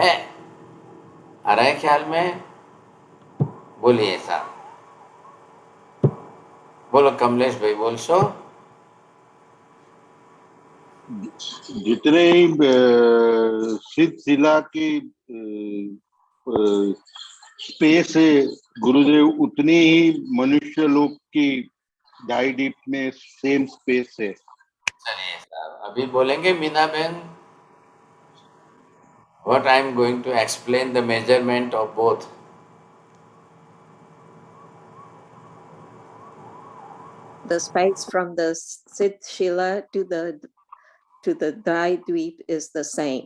है। आ रहा है ख्याल में? बोलिए साहब, बोलो कमलेश भाई, बोल सो। जितने ही सिद्ध शिला की स्पेस है गुरुदेव, उतनी ही मनुष्य लोक की ढाई डीप में सेम स्पेस है। चलिए साहब, अभी बोलेंगे मीना बहन what I am going to explain the measurement of both. The space from the Siddh Shila to the Dai Dweep is the same.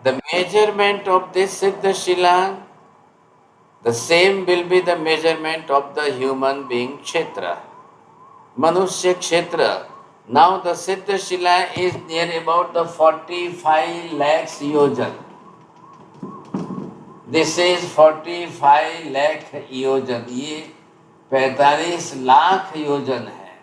The measurement of this Siddha Shila, the same will be the measurement of the human being Kshetra, Manushya Kshetra. Now the Siddha Shila is near about the 45 lakhs yojan. This is 45 lakh योजन, ये 45 लाख योजन है।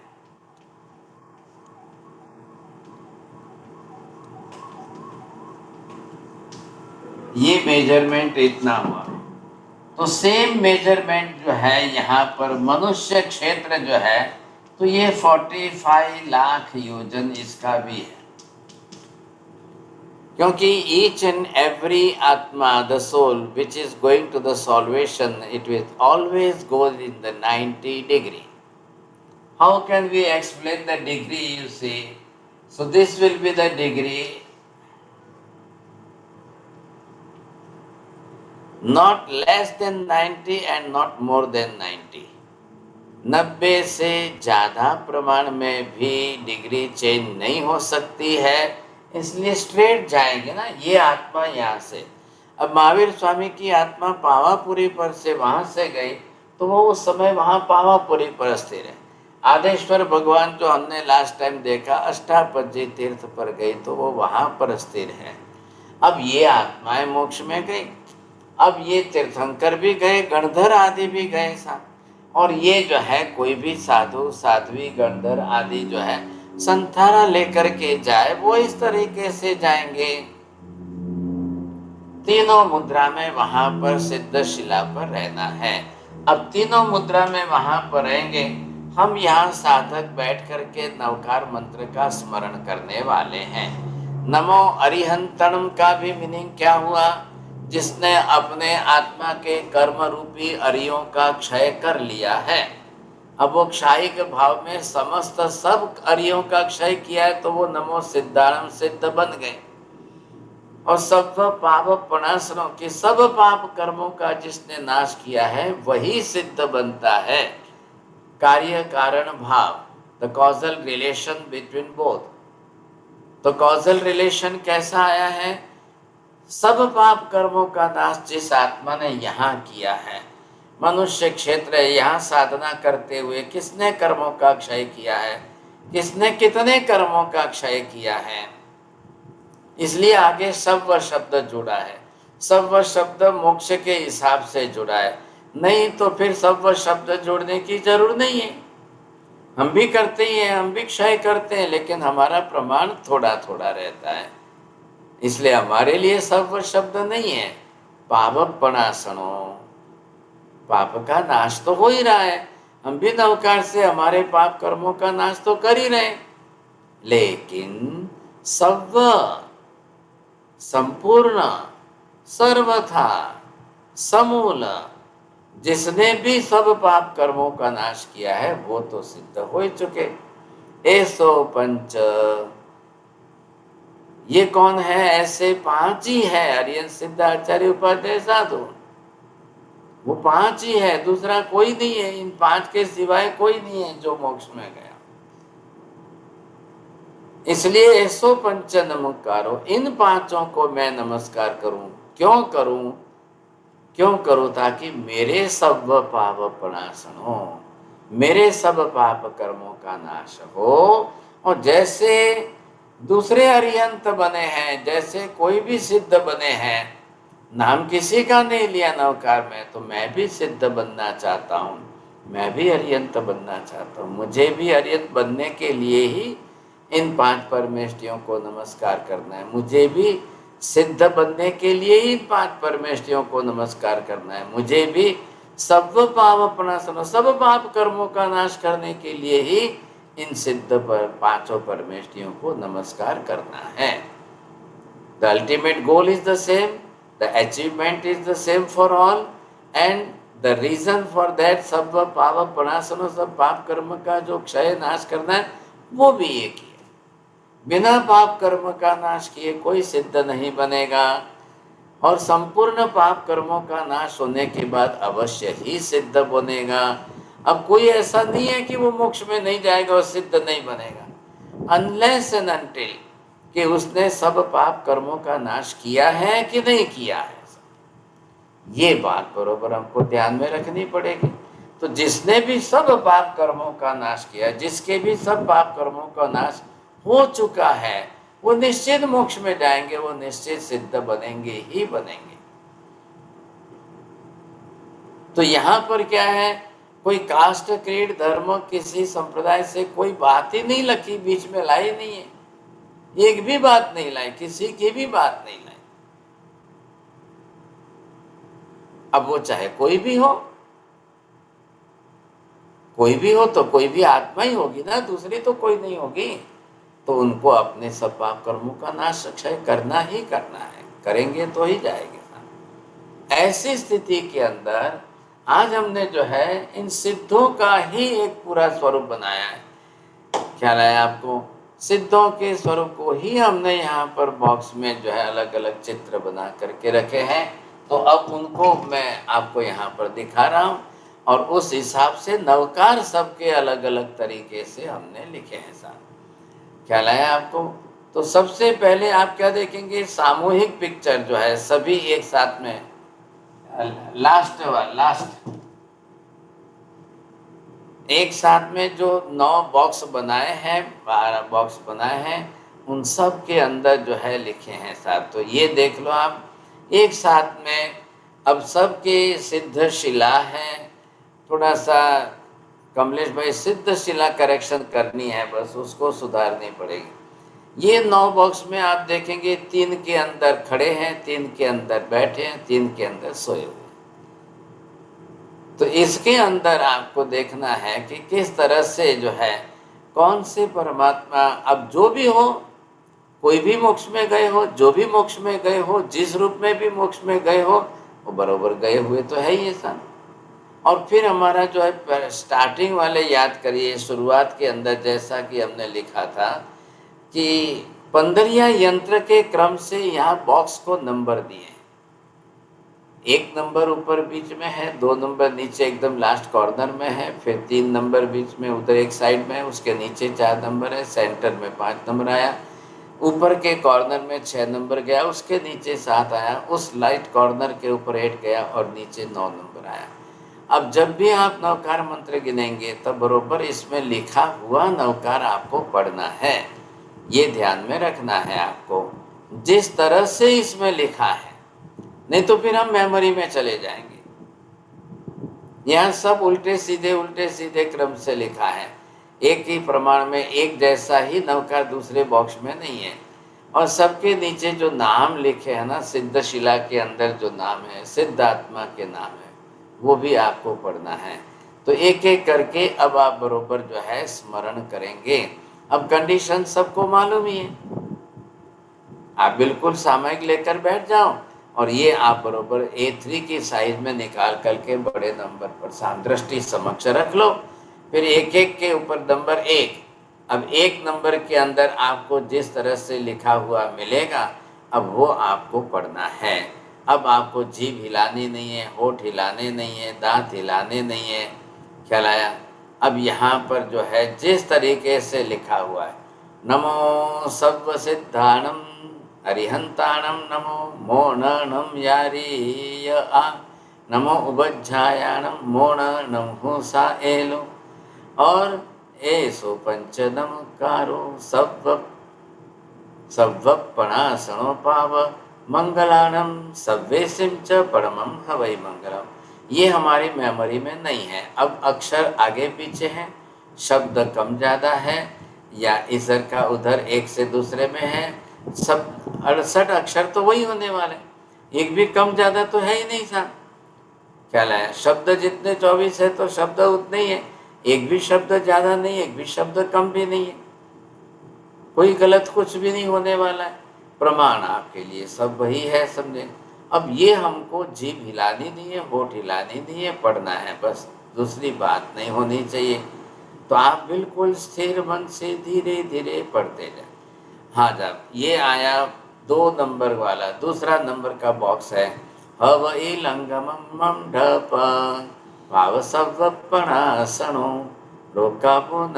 ये measurement इतना हुआ। तो same measurement जो है यहाँ पर मनुष्य क्षेत्र जो है, तो ये 45 लाख योजन इसका भी है, क्योंकि each and every atma, the soul which is going to the salvation, it will always go in the 90 degree. How can we explain the degree, you see? So this will be the degree, not less than 90 and not more than 90. 90 से ज़्यादा प्रमाण में भी degree change नहीं हो सकती है, इसलिए स्ट्रेट जाएंगे ना ये आत्मा यहाँ से। अब महावीर स्वामी की आत्मा पावापुरी पर से वहाँ से गई, तो वो उस समय वहाँ पावापुरी पर स्थिर है। आदेश्वर भगवान जो हमने लास्ट टाइम देखा अष्टापदी तीर्थ पर गई, तो वो वहाँ पर स्थिर है। अब ये आत्माएं मोक्ष में गई, अब ये तीर्थंकर भी गए, गणधर आदि भी गए साथ, और ये जो है कोई भी साधु साध्वी गणधर आदि जो है संथारा लेकर के जाए, वो इस तरीके से जाएंगे। तीनों मुद्रा में वहां पर सिद्ध शिला पर रहना है। अब तीनों मुद्रा में वहां पर रहेंगे। हम यहाँ साधक बैठ करके नवकार मंत्र का स्मरण करने वाले हैं। नमो अरिहंतणम का भी मीनिंग क्या हुआ? जिसने अपने आत्मा के कर्म रूपी अरियों का क्षय कर लिया है। अब वो क्षयिक भाव में समस्त सब अरियों का क्षय किया है, तो वो नमो सिद्धारम सिद्ध बन गए। और सब पाप पणासनों के सब पाप कर्मों का जिसने नाश किया है वही सिद्ध बनता है। कार्य कारण भाव, the causal relation between both. तो कॉजल रिलेशन कैसा आया है? सब पाप कर्मों का नाश जिस आत्मा ने यहाँ किया है, मनुष्य क्षेत्र यहाँ साधना करते हुए किसने कर्मों का क्षय किया है, किसने कितने कर्मों का क्षय किया है, इसलिए आगे सव्व शब्द जुड़ा है। सव्व शब्द मोक्ष के हिसाब से जुड़ा है, नहीं तो फिर सव्व शब्द जोड़ने की जरूर नहीं है। हम भी करते ही हैं, हम भी क्षय करते हैं, लेकिन हमारा प्रमाण थोड़ा थोड़ा रहता है, इसलिए हमारे लिए सव्व शब्द नहीं है। पावपणासनो, पाप का नाश तो हो ही रहा है, हम भी नवकार से हमारे पाप कर्मों का नाश तो कर ही रहे, लेकिन सव्व संपूर्ण सर्वथा समूल जिसने भी सब पाप कर्मों का नाश किया है वो तो सिद्ध हो चुके। ऐसो पंच, ये कौन है? ऐसे 5 ही है। अरियन सिद्धाचार्य उपाध्याय साधु, वो 5 ही है, दूसरा कोई नहीं है। इन 5 के सिवाय कोई नहीं है जो मोक्ष में गया। इसलिए ऐसो पंच नमस्कारो, इन 5 को मैं नमस्कार करूं। क्यों करूं? क्यों करूं? ताकि मेरे सब पाप प्रणाशन हो, मेरे सब पाप कर्मों का नाश हो। और जैसे दूसरे अरिहंत बने हैं, जैसे कोई भी सिद्ध बने हैं, नाम किसी का नहीं लिया नवकार में, तो मैं भी सिद्ध बनना चाहता हूँ, मैं भी अरिहंत बनना चाहता हूँ। मुझे भी अरिहंत बनने के लिए ही इन 5 परमेष्टियों को नमस्कार करना है। मुझे भी सिद्ध बनने के लिए ही 5 परमेष्टियों को नमस्कार करना है। मुझे भी सब पावपनासनो, सब पाप कर्मों का नाश करने के लिए ही इन सिद्ध पर 5 परमेष्टियों को नमस्कार करना है। The ultimate goal is the same, the achievement is the same for all, and the reason for that सब पाप पनासनो, सब पाप कर्म का जो क्षय नाश करना है वो भी एक ही है। बिना पाप कर्म का नाश किए कोई सिद्ध नहीं बनेगा, और संपूर्ण पाप कर्मों का नाश होने के बाद अवश्य ही सिद्ध बनेगा। अब कोई ऐसा नहीं है कि वो मोक्ष में नहीं जाएगा और सिद्ध नहीं बनेगा, अनलेस एंड अनटिल कि उसने सब पाप कर्मों का नाश किया है कि नहीं किया है। ये बात बरोबर हमको ध्यान में रखनी पड़ेगी। तो जिसने भी सब पाप कर्मों का नाश किया, जिसके भी सब पाप कर्मों का नाश हो चुका है, वो निश्चित मोक्ष में जाएंगे, वो निश्चित सिद्ध बनेंगे ही बनेंगे। तो यहाँ पर क्या है, कोई कास्ट, क्रीड, धर्म, किसी संप्रदाय से कोई बात ही नहीं लगी, बीच में लाई नहीं है, एक भी बात नहीं लाई, किसी की भी बात नहीं लाई। अब वो चाहे कोई भी हो तो कोई भी आत्मा ही होगी ना, दूसरी तो कोई नहीं होगी। तो उनको अपने सब पाप कर्मों का नाश क्षय करना ही करना है, करेंगे तो ही जाएंगे। ऐसी स्थिति के अंदर आज हमने जो है इन सिद्धों का ही एक पूरा स्वरूप बनाया है। ख्याल है आपको? सिद्धों के स्वरूप को ही हमने यहाँ पर बॉक्स में जो है अलग अलग चित्र बना करके रखे हैं। तो अब उनको मैं आपको यहाँ पर दिखा रहा हूँ, और उस हिसाब से नवकार सबके अलग अलग तरीके से हमने लिखे हैं साहब। ख्याल आया आपको? तो सबसे पहले आप क्या देखेंगे, सामूहिक पिक्चर जो है सभी एक साथ में, लास्ट एक साथ में जो 9 बॉक्स बनाए हैं, 12 बॉक्स बनाए हैं, उन सब के अंदर जो है लिखे हैं साहब। तो ये देख लो आप एक साथ में। अब सबके सिद्ध शिला है, थोड़ा सा कमलेश भाई सिद्ध शिला करेक्शन करनी है, बस उसको सुधारनी पड़ेगी। ये 9 बॉक्स में आप देखेंगे 3 के अंदर खड़े हैं, 3 के अंदर बैठे हैं, 3 के अंदर सोए हुए। तो इसके अंदर आपको देखना है कि किस तरह से जो है कौन से परमात्मा, अब जो भी हो, कोई भी मोक्ष में गए हो, जो भी मोक्ष में गए हो, जिस रूप में भी मोक्ष में गए हो, वो बरोबर गए हुए तो है ही सब। और फिर हमारा जो है स्टार्टिंग वाले याद करिए, शुरुआत के अंदर जैसा कि हमने लिखा था कि 15 यंत्र के क्रम से यहाँ बॉक्स को नंबर दिए। 1 नंबर ऊपर बीच में है, 2 नंबर नीचे एकदम लास्ट कॉर्नर में है, फिर 3 नंबर बीच में उधर एक साइड में है, उसके नीचे 4 नंबर है, सेंटर में 5 नंबर आया, ऊपर के कॉर्नर में 6 नंबर गया, उसके नीचे 7 आया, उस लाइट कॉर्नर के ऊपर 8 गया और नीचे 9 नंबर आया। अब जब भी आप नवकार मंत्र गिनेंगे तब बरोबर इसमें लिखा हुआ नवकार आपको पढ़ना है, ये ध्यान में रखना है आपको, जिस तरह से इसमें लिखा है, नहीं तो फिर हम मेमोरी में चले जाएंगे। यहाँ सब उल्टे सीधे क्रम से लिखा है, एक ही प्रमाण में एक जैसा ही नवकार दूसरे बॉक्स में नहीं है। और सबके नीचे जो नाम लिखे हैं ना, सिद्ध शिला के अंदर जो नाम है, सिद्ध आत्मा के नाम है, वो भी आपको पढ़ना है। तो एक एक करके अब आप बरोबर जो है स्मरण करेंगे। अब कंडीशन सबको मालूम ही है, आप बिल्कुल सामयिक लेकर बैठ जाओ और ये आप बरोबर A3 की साइज में निकाल करके बड़े नंबर पर सामदृष्टि समक्ष रख लो। फिर एक एक के ऊपर नंबर 1। अब 1 नंबर के अंदर आपको जिस तरह से लिखा हुआ मिलेगा, अब वो आपको पढ़ना है। अब आपको जीभ हिलानी नहीं है, होठ हिलाने नहीं है, दांत हिलाने नहीं है। ख्याल आया? अब यहाँ पर जो है जिस तरीके से लिखा हुआ है, नमो सर्व सिद्धाणम अरिहंताणम, नमो मोननम यारी आ, नमो उपज्झायाणम मोननम हुसा एलो, और एसो पंच नमकारो सव्वपणासनो पाव मंगलानम सव्वेसिम च परमम हवै मंगलम। ये हमारी मेमोरी में नहीं है। अब अक्षर आगे पीछे हैं, शब्द कम ज़्यादा है, या इधर का उधर एक से दूसरे में है, सब 68 अक्षर तो वही होने वाले, एक भी कम ज़्यादा तो है ही नहीं साहब। ख्याल आया? शब्द जितने 24 है तो शब्द उतने ही है, एक भी शब्द ज़्यादा नहीं, एक भी शब्द कम भी नहीं है, कोई गलत कुछ भी नहीं होने वाला है। प्रमाण आपके लिए सब वही है, समझे। अब ये हमको जीभ हिलानी नहीं है, होठ हिलानी नहीं है, पढ़ना है बस, दूसरी बात नहीं होनी चाहिए। तो आप बिल्कुल स्थिर मन से धीरे धीरे पढ़ते जाए। हाँ जब ये आया 2 नंबर वाला, दूसरा नंबर का बॉक्स है, हव इलंगमं मम ढप भाव सवपणासनो लोकापुन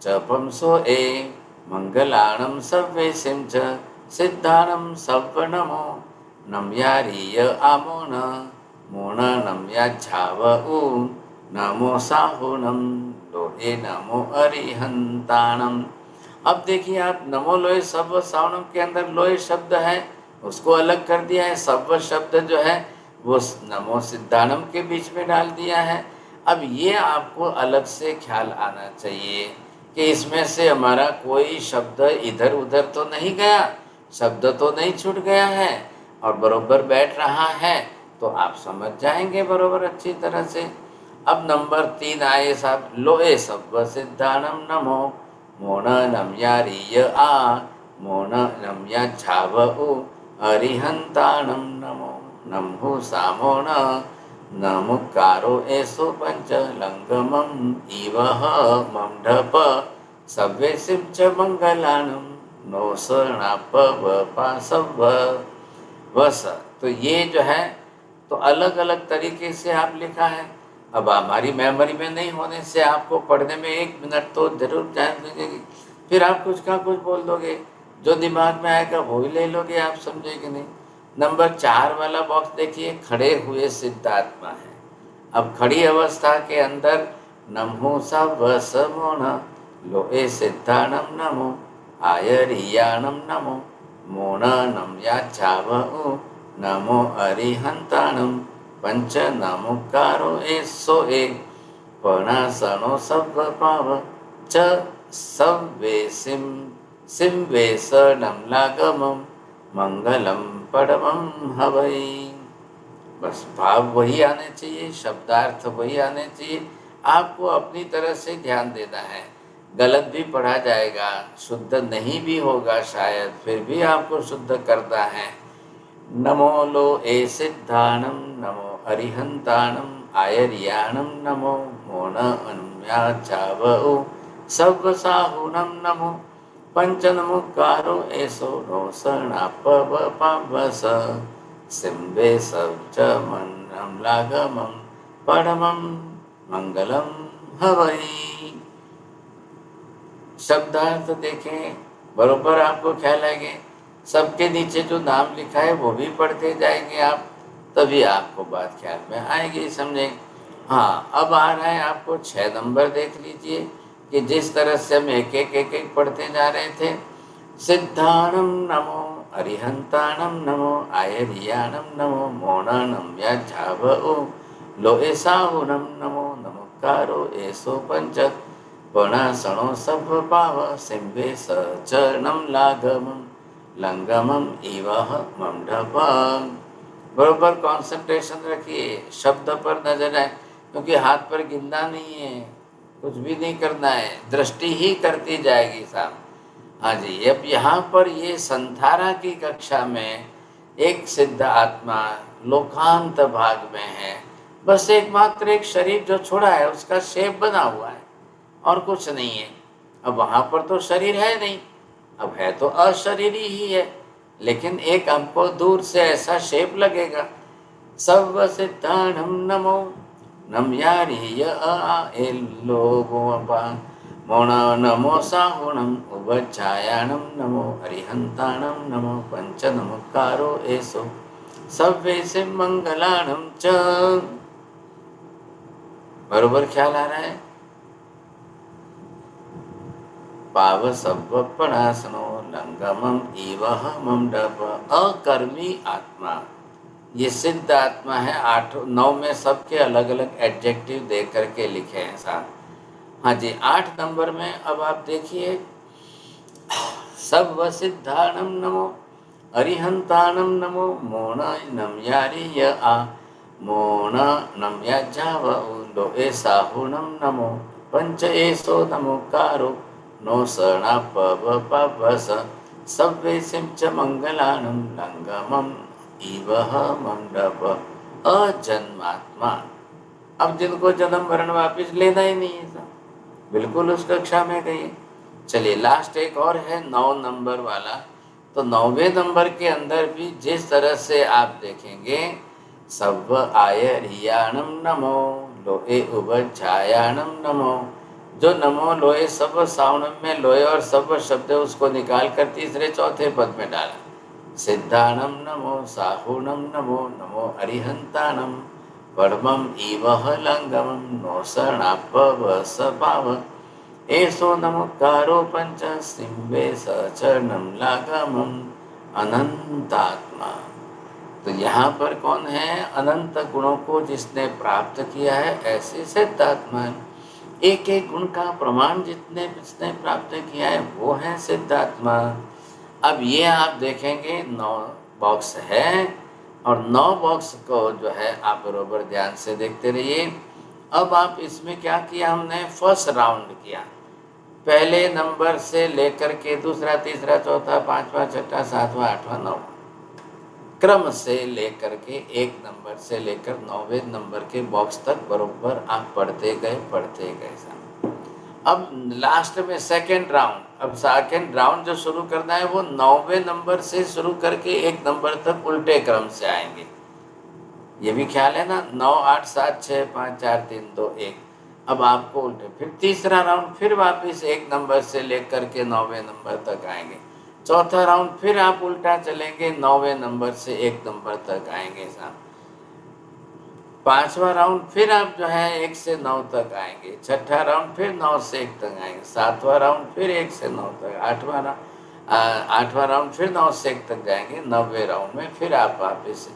जपम सो ए मंगलाणं सव्वेसिं च सिद्धाणं सव्वनमो नम्यारीय आमोन मोन नम्याच्छाव उ नमो साहुणं लोहे नमो अरिहंताणं। अब देखिए आप, नमो लोहे सव्व सावनम के अंदर लोहे शब्द है, उसको अलग कर दिया है, सव्व शब्द जो है वो नमो सिद्धानम के बीच में डाल दिया है। अब ये आपको अलग से ख्याल आना चाहिए कि इसमें से हमारा कोई शब्द इधर उधर तो नहीं गया, शब्द तो नहीं छूट गया है और बरोबर बैठ रहा है, तो आप समझ जाएंगे बरोबर अच्छी तरह से। अब नंबर 3 आए साहब, लोहे सव्व सिद्धानम नमो मोन नम्यारीय आ मोन नम्याच्छाव उ अरिहंताणं नमो नमो सामोन नमुकारो एसो पंचलंगमं इवह मंडप सव्वेसिं च मंगलाणं नो शरणाप वपासव वस। तो ये जो है तो अलग अलग तरीके से आप लिखा है। अब हमारी मेमोरी में नहीं होने से आपको पढ़ने में 1 मिनट तो जरूर टाइम लगेगी, फिर आप कुछ का कुछ बोल दोगे, जो दिमाग में आएगा वो ही ले लोगे, आप समझेंगे नहीं। नंबर 4 वाला बॉक्स देखिए, खड़े हुए सिद्धात्मा है। अब खड़ी अवस्था के अंदर नमो सवसमोन लोहे सिद्धाणम नमो आयरियाणम नमो मोन नम्याच्छाव उ नमो अरिहंताणं पंच नमुकारो एसो ए पणासनो सव्व पाव च सव्वेसिं सिंवेसनं लागमं मंगलम परमं हवै। बस भाव वही आने चाहिए, शब्दार्थ वही आने चाहिए, आपको अपनी तरह से ध्यान देना है। गलत भी पढ़ा जाएगा, शुद्ध नहीं भी होगा शायद, फिर भी आपको शुद्ध करना है। नमो लोहे सिद्धाणं नमो अरिहंताणं आयर्याणं नमो मोन अन्म्याच्छाव उ सव्वसाहुणं नमो पंचनमुकारो एसो नो शरणापवपावस सिंबे सव्च मन्नं लागमं परमं मंगलम हवै। शब्दार्थ देखें, बरोबर आपको ख्याल आएंगे। सबके नीचे जो नाम लिखा है वो भी पढ़ते जाएंगे आप, तभी आपको बात ख्याल में आएगी, समझे। हाँ, अब आ रहा है आपको 6 नंबर, देख लीजिए कि जिस तरह से हम एक एक पढ़ते जा रहे थे। सिद्धाणं नमो अरिहंताणं नमो आयर्याणं नमो मोनानं व्याझाव उ लोहे साहुणं नमो नमुकारो एसो पंच पणासणो सभ पाव सिंबे सचरणं लागमं लंगमम इवह मंडप। बरोबर कंसंट्रेशन रखिए, शब्द पर नजर है, क्योंकि हाथ पर गिनना नहीं है, कुछ भी नहीं करना है, दृष्टि ही करती जाएगी साहब। हाँ जी, अब यहाँ पर ये संथारा की कक्षा में एक सिद्ध आत्मा लोकांत भाग में है, बस एकमात्र एक शरीर जो छोड़ा है उसका शेप बना हुआ है और कुछ नहीं है। अब वहाँ पर तो शरीर है नहीं, अब है तो अशरीरी ही है, लेकिन एक हमको दूर से ऐसा शेप लगेगा। सव्व सिद्धाणं नमो नम्यारीय लोगोपा मोण नमो साहुणं उभच्छायाणं नमो अरिहंताणं नमो पंचनमुकारो एसो सव्वेसिं मंगलाणं च। बरोबर ख्याल आ रहा है। पाव सव्वपणासनो लंगमम इवह मंडप। अकर्मी आत्मा, ये सिद्ध आत्मा है। 8-9 में सबके अलग अलग एडजेक्टिव दे करके लिखे हैं साहब। हाँ जी, 8 नंबर में अब आप देखिए, सर्व सिद्धाणम नमो अरिहंताणम नमो मोणनम यारिय आ मोणनम यज्जाव उंडो एसाहुणम नमो पंच एसो नमोकारो नो सणा पव पवस सव्वेसिं च मंगलानं लंगमम इवह मंडप अजन्मात्मा। अब जिनको जन्म मरण वापिस लेना ही नहीं है साहब, बिल्कुल उस कक्षा में गई। चलिए लास्ट एक और है 9 नंबर वाला। तो 9वें नंबर के अंदर भी जिस तरह से आप देखेंगे, सव आय रियाणम नमो लोहे उभछायाणम नमो, जो नमो लोहे सब सावणम में लोहे और सब शब्द उसको निकाल कर तीसरे चौथे पद में डाला। सिद्धाणम नमो साहुणम नमो नमो अरिहंताणम परमम इवह लंगमम नो शरणापव सभाव एसो नमोकारो पंच सिंबे सचरणम लागमम अनंतात्मा। तो यहाँ पर कौन है? अनंत गुणों को जिसने प्राप्त किया है ऐसे सिद्धात्मा। एक एक गुण का प्रमाण जिसने प्राप्त किया है वो है सिद्धात्मा। अब ये आप देखेंगे 9 बॉक्स है और 9 बॉक्स को जो है आप बरोबर ध्यान से देखते रहिए। अब आप इसमें क्या किया, हमने फर्स्ट राउंड किया, पहले नंबर से लेकर के दूसरा तीसरा चौथा पांचवा छठा सातवां आठवां नौवां क्रम से लेकर के 1 नंबर से लेकर 9वें नंबर के बॉक्स तक बरोबर आप पढ़ते गए साहब। अब लास्ट में सेकंड राउंड, अब सेकंड राउंड जो शुरू करना है वो 9वें नंबर से शुरू करके 1 नंबर तक उल्टे क्रम से आएंगे। ये भी ख्याल है ना, 9 8 7 6 5 4 3 2 1। अब आपको उल्टे, फिर तीसरा राउंड फिर वापस 1 नंबर से लेकर के 9वें नंबर तक आएंगे। चौथा राउंड फिर आप उल्टा चलेंगे, 9वें नंबर से 1 नंबर तक आएंगे साहब। पांचवा राउंड फिर आप जो है 1 से 9 तक आएंगे। छठा राउंड फिर 9 से 1 तक आएंगे। सातवां राउंड फिर 1 से 9 तक। आठवां राउंड फिर 9 से 1 तक जाएंगे। 9वें राउंड में फिर आप वापस,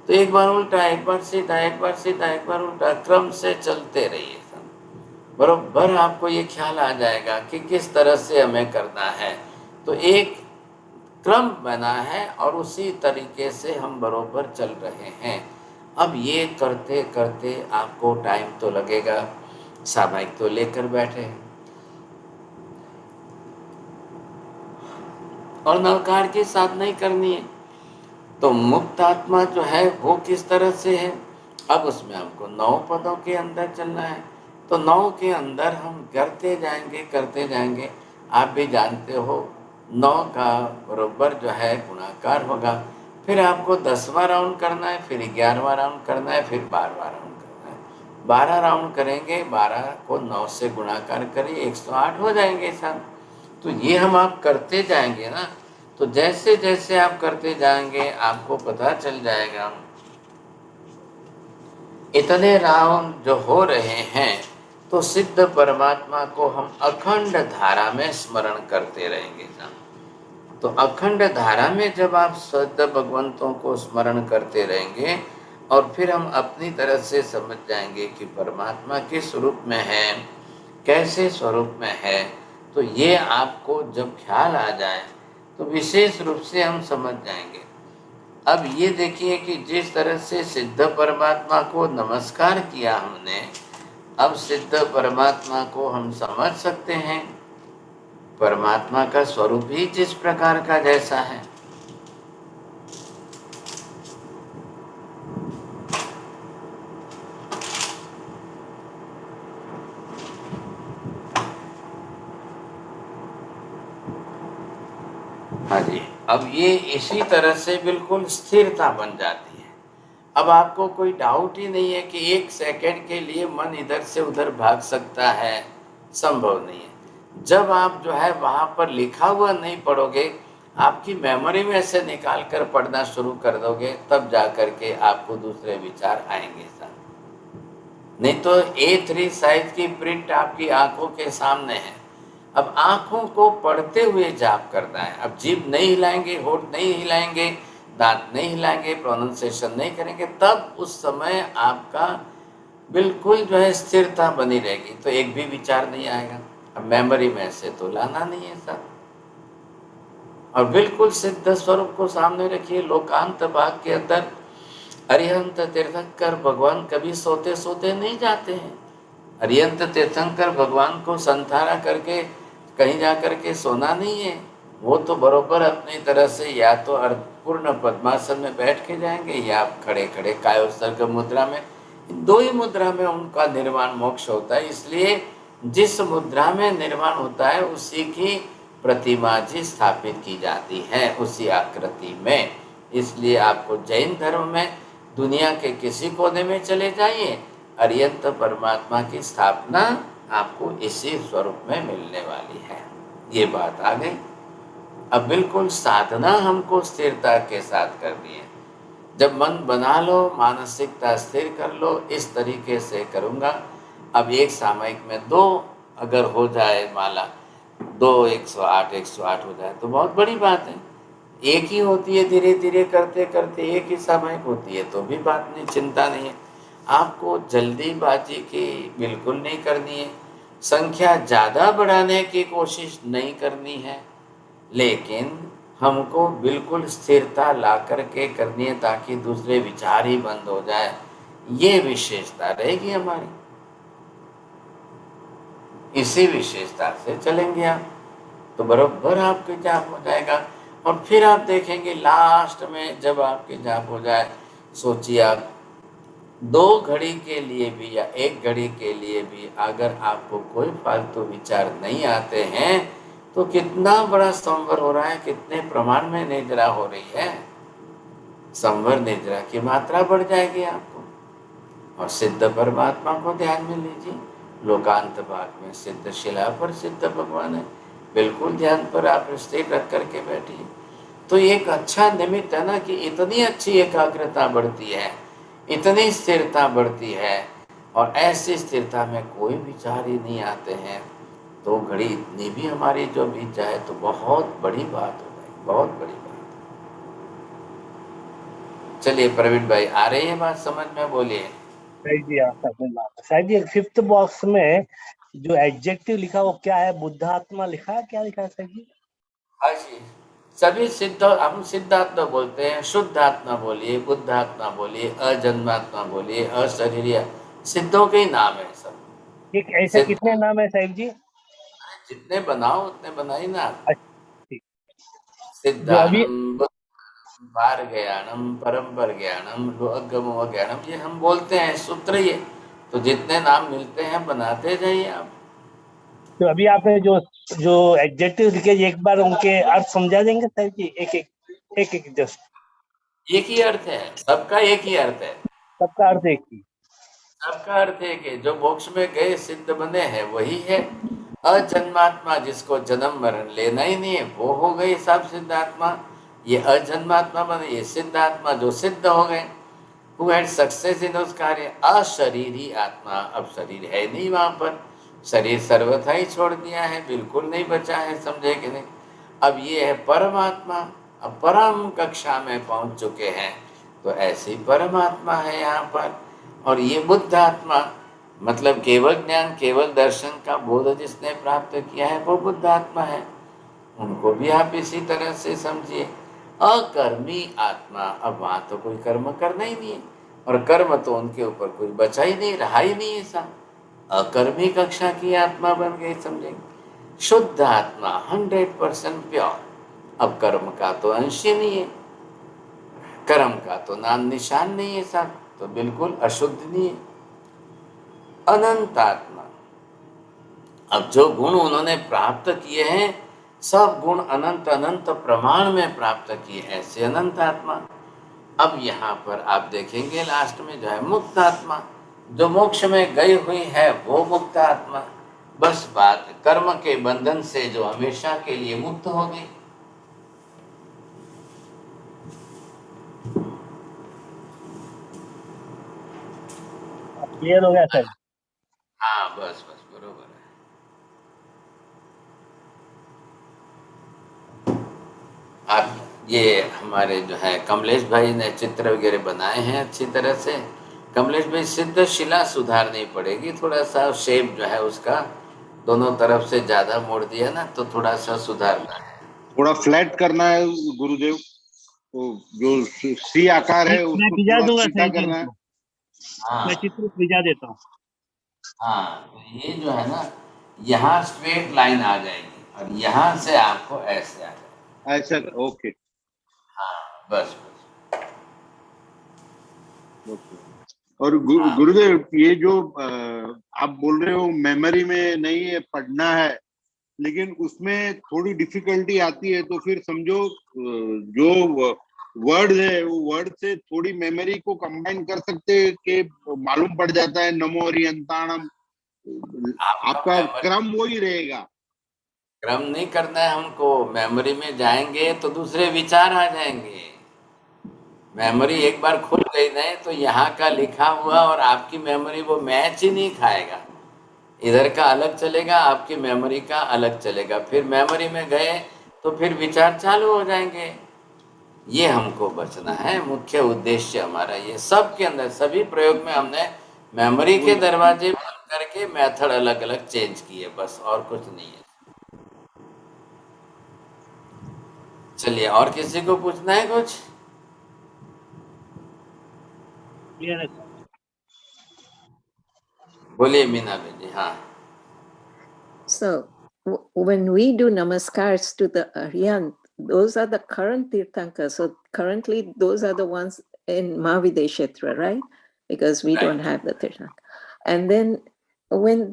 तो एक बार उल्टा, एक बार सीधा, एक बार सीधा, एक बार उल्टा, क्रम से चलते रहिए। बरोबर आपको ये ख्याल आ जाएगा कि किस तरह से हमें करना है। तो एक क्रम बना है और उसी तरीके से हम बरोबर चल रहे हैं। अब ये करते करते आपको टाइम तो लगेगा, सामायिक तो लेकर बैठे हैं और नवकार की साधना ही करनी है। तो मुक्त आत्मा जो है वो किस तरह से है, अब उसमें हमको 9 पदों के अंदर चलना है। तो 9 के अंदर हम करते जाएंगे। आप भी जानते हो 9 का बरोबर जो है गुणाकार होगा। फिर आपको 10वां राउंड करना है, फिर 11वां राउंड करना है, फिर 12वां राउंड करना है। 12 राउंड करेंगे, 12 को 9 से गुणाकार करिए, 108 हो जाएंगे साहब। तो ये हम आप करते जाएंगे ना, तो जैसे जैसे आप करते जाएंगे आपको पता चल जाएगा। इतने राउंड जो हो रहे हैं तो सिद्ध परमात्मा को हम अखंड धारा में स्मरण करते रहेंगे साहब। तो अखंड धारा में जब आप सिद्ध भगवंतों को स्मरण करते रहेंगे और फिर हम अपनी तरह से समझ जाएंगे कि परमात्मा किस स्वरूप में है, कैसे स्वरूप में है। तो ये आपको जब ख्याल आ जाए तो विशेष रूप से हम समझ जाएंगे। अब ये देखिए कि जिस तरह से सिद्ध परमात्मा को नमस्कार किया हमने, अब सिद्ध परमात्मा को हम समझ सकते हैं। परमात्मा का स्वरूप ही जिस प्रकार का जैसा है। हाँ जी, अब ये इसी तरह से बिल्कुल स्थिरता बन जाती है। अब आपको कोई डाउट ही नहीं है कि 1 सेकंड के लिए मन इधर से उधर भाग सकता है, संभव नहीं है। जब आप जो है वहाँ पर लिखा हुआ नहीं पढ़ोगे, आपकी मेमोरी में से निकाल कर पढ़ना शुरू कर दोगे, तब जा कर के आपको दूसरे विचार आएंगे साहब। नहीं तो A3 साइज की प्रिंट आपकी आंखों के सामने है। अब आंखों को पढ़ते हुए जाप करना है। अब जीभ नहीं हिलाएंगे, होठ नहीं हिलाएंगे, दांत नहीं हिलाएंगे, प्रोनाउंसिएशन नहीं करेंगे, तब उस समय आपका बिल्कुल जो है स्थिरता बनी रहेगी। तो एक भी विचार नहीं आएगा। अब मेमोरी में से तो लाना नहीं है साहब। और बिल्कुल सिद्ध स्वरूप को सामने रखिए। लोकांत भाग के अंदर अरिहंत तीर्थंकर भगवान कभी सोते सोते नहीं जाते हैं। अरिहंत तीर्थंकर भगवान को संथारा करके कहीं जा करके सोना नहीं है। वो तो बरोबर अपनी तरह से या तो पूर्ण पद्मासन में बैठ के जाएंगे या खड़े खड़े कायोत्सर्ग मुद्रा में, दो ही मुद्रा में उनका निर्वाण मोक्ष होता है। इसलिए जिस मुद्रा में निर्वाण होता है उसी की प्रतिमा जी स्थापित की जाती है, उसी आकृति में। इसलिए आपको जैन धर्म में दुनिया के किसी कोने में चले जाइए, अरिहंत परमात्मा की स्थापना आपको इसी स्वरूप में मिलने वाली है। ये बात आ गई। अब बिल्कुल साधना हमको स्थिरता के साथ करनी है। जब मन बना लो, मानसिकता स्थिर कर लो, इस तरीके से करूँगा। अब एक सामयिक में 2 अगर हो जाए माला, 2 108 हो जाए तो बहुत बड़ी बात है। एक ही होती है, धीरे धीरे करते करते एक ही सामयिक होती है तो भी बात नहीं, चिंता नहीं है। आपको जल्दीबाजी की बिल्कुल नहीं करनी है, संख्या ज़्यादा बढ़ाने की कोशिश नहीं करनी है, लेकिन हमको बिल्कुल स्थिरता ला करके करनी है ताकि दूसरे विचार ही बंद हो जाए। ये विशेषता रहेगी हमारी, इसी विशेषता से चलेंगे आप तो बराबर आपके जाप हो जाएगा। और फिर आप देखेंगे लास्ट में जब आपके जाप हो जाए, सोचिए आप 2 घड़ी के लिए भी या 1 घड़ी के लिए भी अगर आपको कोई फालतू विचार नहीं आते हैं तो कितना बड़ा संवर हो रहा है, कितने प्रमाण में निद्रा हो रही है। संवर निद्रा की मात्रा बढ़ जाएगी आपको। और सिद्ध परमात्मा को ध्यान में लीजिए। लोकांत भाग में सिद्ध शिला पर सिद्ध भगवान है, बिल्कुल ध्यान पर आप स्थिर रख करके बैठिए। तो एक अच्छा निमित्त है ना कि इतनी अच्छी एकाग्रता बढ़ती है, इतनी स्थिरता बढ़ती है, और ऐसी स्थिरता में कोई विचार ही नहीं आते हैं। 2 घड़ी इतनी भी हमारी जो बीत जाए तो बहुत बड़ी बात हो गई, बहुत बड़ी बात। चलिए प्रवीण भाई, आ रही है बात समझ में, बोलिए। शायद ये 5th बॉक्स में जो एडजेक्टिव लिखा वो क्या है, बुद्धात्मा लिखा है, क्या लिखा है सर जी? हाँ जी, सभी सिद्ध, हम सिद्धात्मा बोलते हैं, शुद्ध आत्मा बोलिए, बुद्ध आत्मा बोलिए, अजन्मात्मा बोलिए, अशरीरिया, सिद्धों के ही नाम है सब। एक ऐसे कितने नाम है साहिब जी? जितने बनाओ उतने बनाई ना। ठीक। सिद्धानम, पार ज्ञानम, परम्पर ज्ञानम, अगम ज्ञानम, ये हम बोलते हैं सूत्र। ये तो जितने नाम मिलते हैं बनाते जाइए आप। तो अभी आपने जो एडजेक्टिव लिखे, एक बार उनके अर्थ समझा देंगे सर जी? एक जस्ट एक ही अर्थ है सबका, एक ही अर्थ है सबका अर्थ एक ही। सबका अर्थ है कि जो मोक्ष में गए सिद्ध बने हैं वही है। अजन्मात्मा जिसको जन्म मरण लेना ही नहीं है वो हो गए सब सिद्धात्मा। ये अजन्मात्मा बने, ये सिद्धात्मा जो सिद्ध हो गए, who had success in उस कार्य। अशरीरी आत्मा, अब शरीर है नहीं वहाँ पर, शरीर सर्वथा ही छोड़ दिया है, बिल्कुल नहीं बचा है, समझे कि नहीं। अब ये है परमात्मा, अब परम कक्षा में पहुँच चुके हैं तो ऐसी परमात्मा है यहाँ पर। और ये बुद्ध आत्मा मतलब केवल ज्ञान, केवल दर्शन का बोध जिसने प्राप्त किया है वो बुद्ध आत्मा है। उनको भी आप इसी तरह से समझिए। अकर्मी आत्मा, अब वहाँ तो कोई कर्म करना ही नहीं है, और कर्म तो उनके ऊपर कोई बचा ही नहीं, रहा ही नहीं ऐसा। अकर्मी कक्षा की आत्मा बन गई, समझेंगे। शुद्ध आत्मा 100% प्योर। अब कर्म का तो अंश ही नहीं है, कर्म का तो नाम निशान नहीं है साहब, तो बिल्कुल अशुद्ध नहीं है। अनंत आत्मा, अब जो गुण उन्होंने प्राप्त किए हैं सब गुण अनंत अनंत प्रमाण में प्राप्त किए, ऐसे अनंत आत्मा। अब यहाँ पर आप देखेंगे लास्ट में जो है मुक्त आत्मा, जो मोक्ष में गई हुई है वो मुक्त आत्मा। बस बात कर्म के बंधन से जो हमेशा के लिए मुक्त हो गई। क्लियर हो गया सर? हाँ बस बस बरोबर है। आप ये हमारे जो है कमलेश भाई ने चित्र वगैरह बनाए हैं अच्छी तरह से। कमलेश भाई सिद्ध शिला सुधारनी पड़ेगी, थोड़ा सा शेप जो है उसका दोनों तरफ से ज़्यादा मोड़ दिया ना, तो थोड़ा सा सुधारना है। थोड़ा फ्लैट करना है गुरुदेव, तो जो सी आकार है मैं उसको भिजा थोड़ा दूंगा सीधा साईं जी करना है। उनको, हाँ मैं चित्र भिजा देता हूँ। हाँ, तो ये जो है ना, यहाँ स्ट्रेट लाइन आ जाएगी और यहाँ से आपको ऐसे आ जाएगा। ऐसा, ओके हाँ बस बस। ओके। और हाँ गुरुदेव, ये जो आप बोल रहे हो मेमोरी में नहीं है, पढ़ना है, लेकिन उसमें थोड़ी डिफिकल्टी आती है, तो फिर समझो जो वर्ड है वो वर्ड से थोड़ी मेमोरी को कंबाइन कर सकते हैं कि मालूम पड़ जाता है नमो हरियंताणम, आपका आपका मेमोरी क्रम वही रहेगा। क्रम नहीं करना है हमको। मेमोरी में जाएंगे तो दूसरे विचार आ जाएंगे। मेमोरी एक बार खुल गई नहीं तो यहाँ का लिखा हुआ और आपकी मेमोरी वो मैच ही नहीं खाएगा। इधर का अलग चलेगा, आपकी मेमोरी का अलग चलेगा। फिर मेमोरी में गए तो फिर विचार चालू हो जाएंगे। ये हमको बचना है, मुख्य उद्देश्य हमारा ये। सब के अंदर सभी प्रयोग में हमने मेमोरी के दरवाजे बंद करके मेथड अलग अलग चेंज किए, बस और कुछ नहीं है। चलिए, और किसी को पूछना है कुछ? क्लियर है? बोलिए मीना बेन जी। हाँ So when we do namaskars to the Aryant, those are the current Tirthankas. So currently those are the ones in Mahavide Kshetra, right? Because we don't right. have the Tirthanka. And then when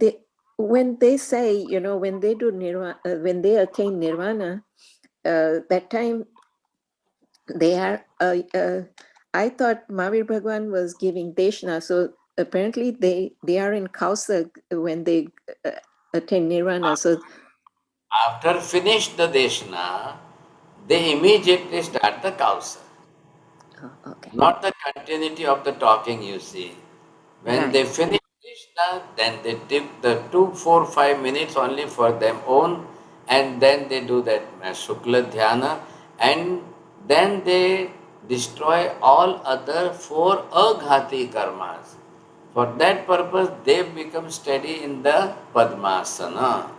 they say, you know, when they do nirvana, when they attain nirvana, that time they are, I thought Mahavir Bhagwan was giving Deshna. So apparently they are in Kausa when they attain nirvana. So After finish the deshna, they immediately start the kausa. oh, okay. Not the continuity of the talking, you see. When Right. they finish deshna, then they take the 2, 4, 5 minutes only for them own, and then they do that Shukla Dhyana, and then they destroy all other 4 aghati karmas. For that purpose, they become steady in the Padmasana.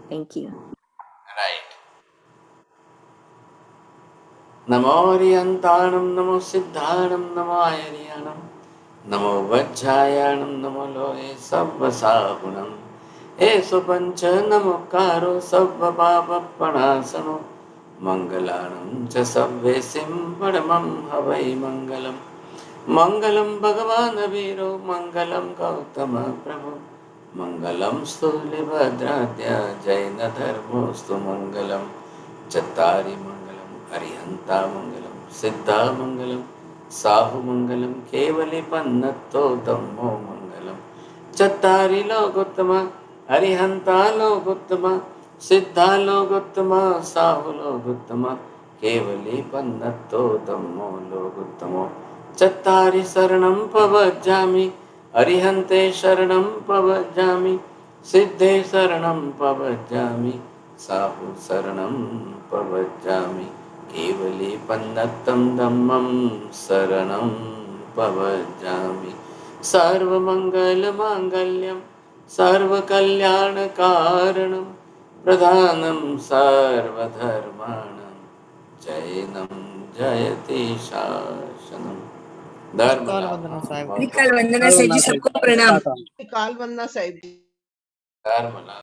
Thank you. Right. नमो हरियंताणं नमो सिद्धाणं नमो आयर्याणं नमो वज्रायाणं नमो लोहे सव्वसाहुणं एषु पंच नमोकारो सव्वपापप्रणाशनो मंगलाणं च सव्वेसिं परमं हवै मंगलम् मंगलं भगवान् वीरो मंगलं गौतम प्रभु मंगलं स्थूलिभद्राद्य जैनधर्मोऽस्तु मंगलं चत्तारि मंगलं हरिहंता मंगलं सिद्धा मंगलं साहु मंगलं केवलिपन्नतो धम्मो मंगलं चत्तारि लोकोत्तम हरिहंता लोकोत्तम सिद्धा लोकोत्तम साहु लोकोत्तम केवलिपन्नतो धम्मो लोकोत्तमो चत्तारि शरणं प्रव्रजामि अरिहन्ते शरणं प्रव्रजामि सिद्धे शरणं प्रव्रजामि साहु शरणं प्रव्रजामि केवली पन्नत्तं धम्मं शरणं प्रव्रजामि सर्वमङ्गलमाङ्गल्यं सर्वकल्याणकारणं प्रधानं सर्वधर्माणां जैनं जयति शासनम्। धर्म काल लाभ वंदना साहिब। बहुत काल वंदना साहिब जी, सबको प्रणाम। काल वंदना साहिब। धर्म लाभ।